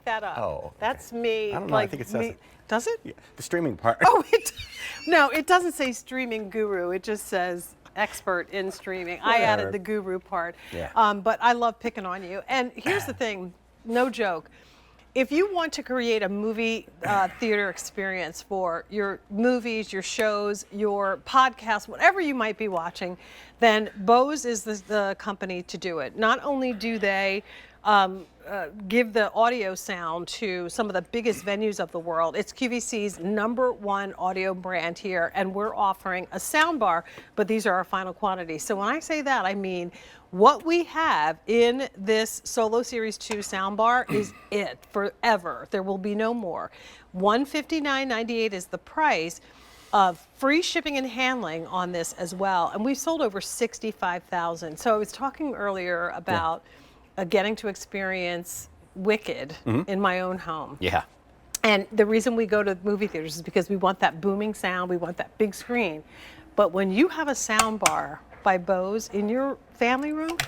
that up. Oh, okay. That's me. I don't know. I think it says it. Does it? Yeah, the streaming part. Oh, no, it doesn't say streaming guru. It just says expert in streaming. I added the guru part. Yeah. But I love picking on you. And here's the thing, no joke. If you want to create a movie theater experience for your movies, your shows, your podcasts, whatever you might be watching, then Bose is the company to do it. Not only do they give the audio sound to some of the biggest venues of the world. It's QVC's #1 audio brand here, and we're offering a soundbar, but these are our final quantities. So when I say that, I mean what we have in this Solo Series 2 soundbar is it forever. There will be no more. $159.98 is the price. Free shipping and handling on this as well, and we've sold over 65,000. So I was talking earlier about getting to experience Wicked in my own home. Yeah. And the reason we go to movie theaters is because we want that booming sound, we want that big screen. But when you have a sound bar by Bose in your family room,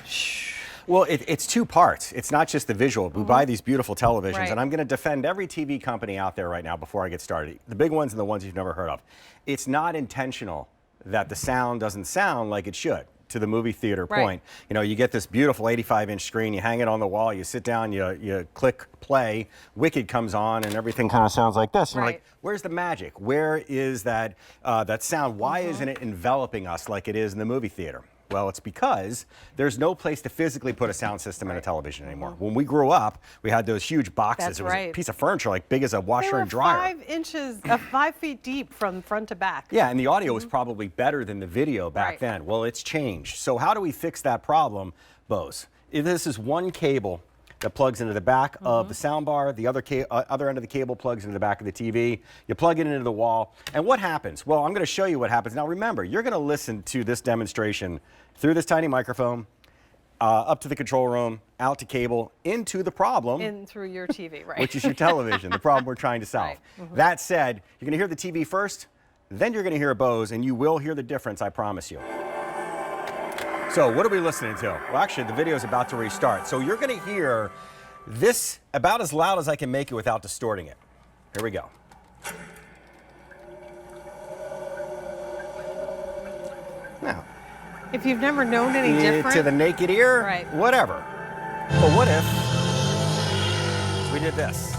Well, it's two parts. It's not just the visual. We buy these beautiful televisions, Right. and I'm going to defend every TV company out there right now before I get started. The big ones and the ones you've never heard of. It's not intentional that the sound doesn't sound like it should. To the movie theater point, you know, you get this beautiful 85-inch screen, you hang it on the wall, you sit down, you click play, Wicked comes on, and everything kind of sounds like this. And you're like, where's the magic? Where is that that sound? Why isn't it enveloping us like it is in the movie theater? Well, it's because there's no place to physically put a sound system in a television anymore. When we grew up, we had those huge boxes. That's it was a piece of furniture like big as a washer and dryer. 5 feet deep from front to back. Yeah, and the audio was probably better than the video back then. Well, it's changed. So how do we fix that problem, Bose? This is one cable that plugs into the back of the soundbar. The other end of the cable plugs into the back of the TV. You plug it into the wall. And what happens? Well, I'm going to show you what happens. Now, remember, you're going to listen to this demonstration through this tiny microphone, up to the control room, out to cable, into the problem. In through your TV, right. Which is your television, the problem we're trying to solve. That said, you're going to hear the TV first, then you're going to hear a Bose, and you will hear the difference, I promise you. So what are we listening to? Well, actually, the video is about to restart. So you're going to hear this about as loud as I can make it without distorting it. Here we go. Now, if you've never known any different. To the naked ear, whatever. But what if we did this?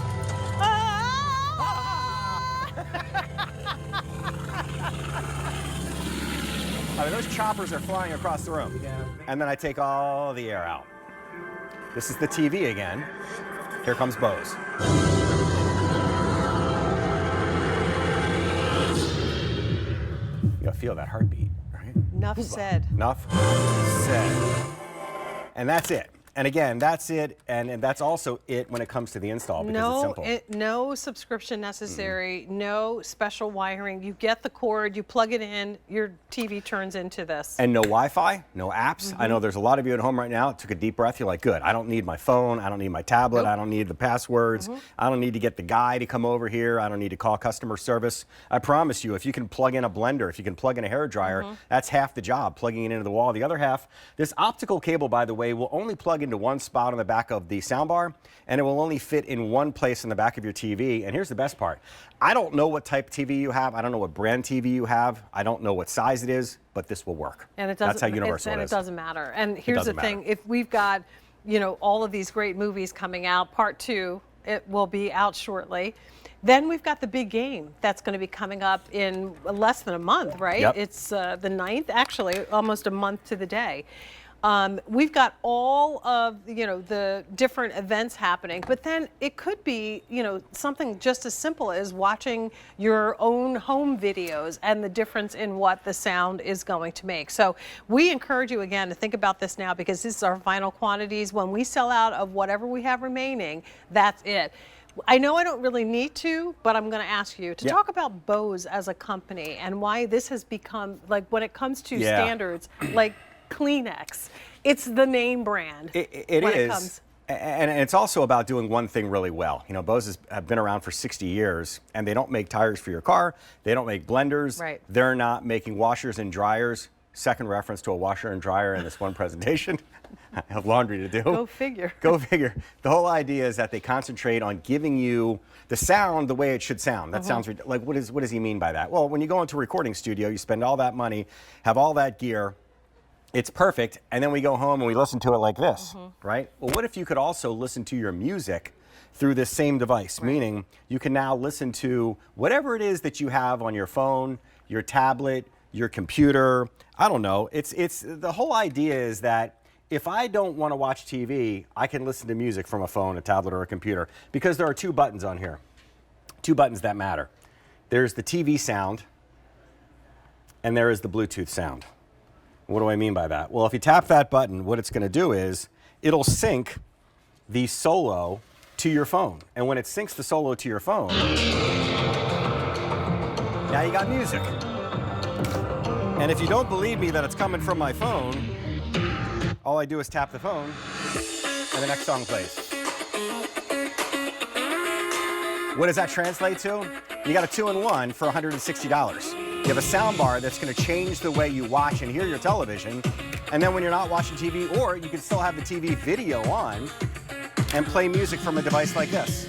I mean, those choppers are flying across the room. And then I take all the air out. This is the TV again. Here comes Bose. You gotta feel that heartbeat, right? Enough said. Enough said. And that's it. And again, that's it, and that's also it when it comes to the install, because it's simple. No subscription necessary, no special wiring. You get the cord, you plug it in, your TV turns into this. And no Wi-Fi, no apps. I know there's a lot of you at home right now, took a deep breath, you're like, good, I don't need my phone, I don't need my tablet, I don't need the passwords, I don't need to get the guy to come over here, I don't need to call customer service. I promise you, if you can plug in a blender, if you can plug in a hairdryer, that's half the job, plugging it into the wall. The other half, this optical cable, by the way, will only plug into one spot on the back of the soundbar, and it will only fit in one place in the back of your TV. And here's the best part. I don't know what type of TV you have. I don't know what brand TV you have. I don't know what size it is, but this will work. And it doesn't, that's how universal it is. And it doesn't matter. And here's the thing. If we've got, you know, all of these great movies coming out, part 2, it will be out shortly. Then we've got the big game that's going to be coming up in less than a month, right? Yep. It's the 9th, actually, almost a month to the day. We've got all of, you know, the different events happening, but then it could be, you know, something just as simple as watching your own home videos and the difference in what the sound is going to make. So we encourage you again to think about this now, because this is our final quantities. When we sell out of whatever we have remaining, that's it. I know I don't really need to, but I'm going to ask you to talk about Bose as a company and why this has become, like, when it comes to standards, like Kleenex, it's the name brand. It is. And it's also about doing one thing really well. You know, Bose have been around for 60 years, and they don't make tires for your car. They don't make blenders. Right. They're not making washers and dryers. second reference to a washer and dryer in this one presentation. I have laundry to do. Go figure. Go figure. The whole idea is that they concentrate on giving you the sound the way it should sound. That sounds like, what does he mean by that? Well, when you go into a recording studio, you spend all that money, have all that gear, it's perfect, and then we go home and we listen to it like this, right? Well, what if you could also listen to your music through this same device, meaning you can now listen to whatever it is that you have on your phone, your tablet, your computer. I don't know. It's the whole idea is that if I don't want to watch TV, I can listen to music from a phone, a tablet, or a computer, because there are two buttons on here, two buttons that matter. There's the TV sound, and there is the Bluetooth sound. What do I mean by that? Well, if you tap that button, what it's going to do is it'll sync the solo to your phone. And when it syncs the solo to your phone, now you got music. And if you don't believe me that it's coming from my phone, all I do is tap the phone, and the next song plays. What does that translate to? You got a 2-in-1 for $160. You have a soundbar that's going to change the way you watch and hear your television, and then when you're not watching TV, or you can still have the TV video on and play music from a device like this.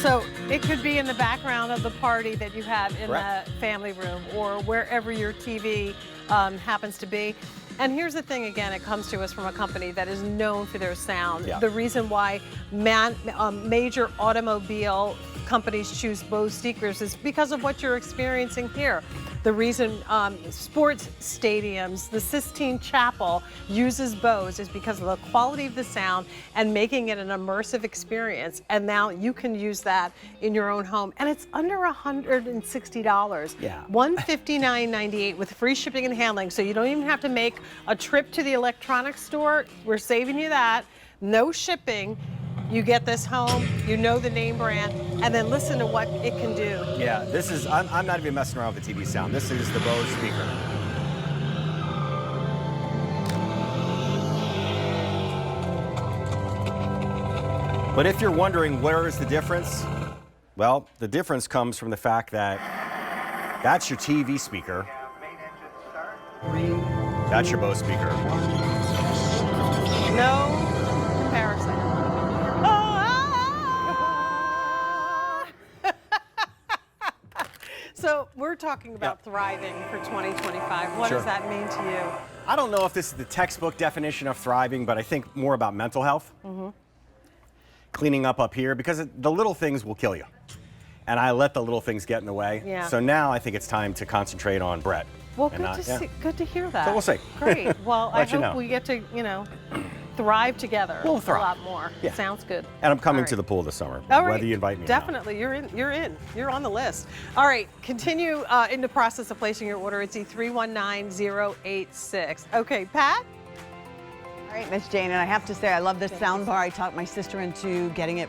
So it could be in the background of the party that you have in Correct. the family room or wherever your TV happens to be. And here's the thing, again, it comes to us from a company that is known for their sound. Yeah. The reason why major automobile companies choose Bose speakers is because of what you're experiencing here. The reason sports stadiums, the Sistine Chapel uses Bose is because of the quality of the sound and making it an immersive experience. And now you can use that in your own home. And it's under $160. Yeah. $159.98 with free shipping and handling. So you don't even have to make a trip to the electronics store. We're saving you that. No shipping. You get this home, you know the name brand, and then listen to what it can do. Yeah, this is, I'm not even messing around with the TV sound. This is the Bose speaker. But if you're wondering where is the difference, well, the difference comes from the fact that that's your TV speaker. That's your Bose speaker. No comparison. So we're talking about thriving for 2025. What does that mean to you? I don't know if this is the textbook definition of thriving, but I think more about mental health. Cleaning up here, because the little things will kill you. And I let the little things get in the way. Yeah. So now I think it's time to concentrate on Brett. Well, good to hear that. So we'll see. Great. Well, I Let you hope know. we get to, thrive together We'll thrive. a lot more. Yeah. Sounds good. And I'm coming All right. to the pool this summer, All right. whether you invite me or not. Definitely. You're in. You're on the list. All right. Continue in the process of placing your order. It's E319086. Okay, Pat? All right, Miss Jane, and I have to say, I love this soundbar. I talked my sister into getting it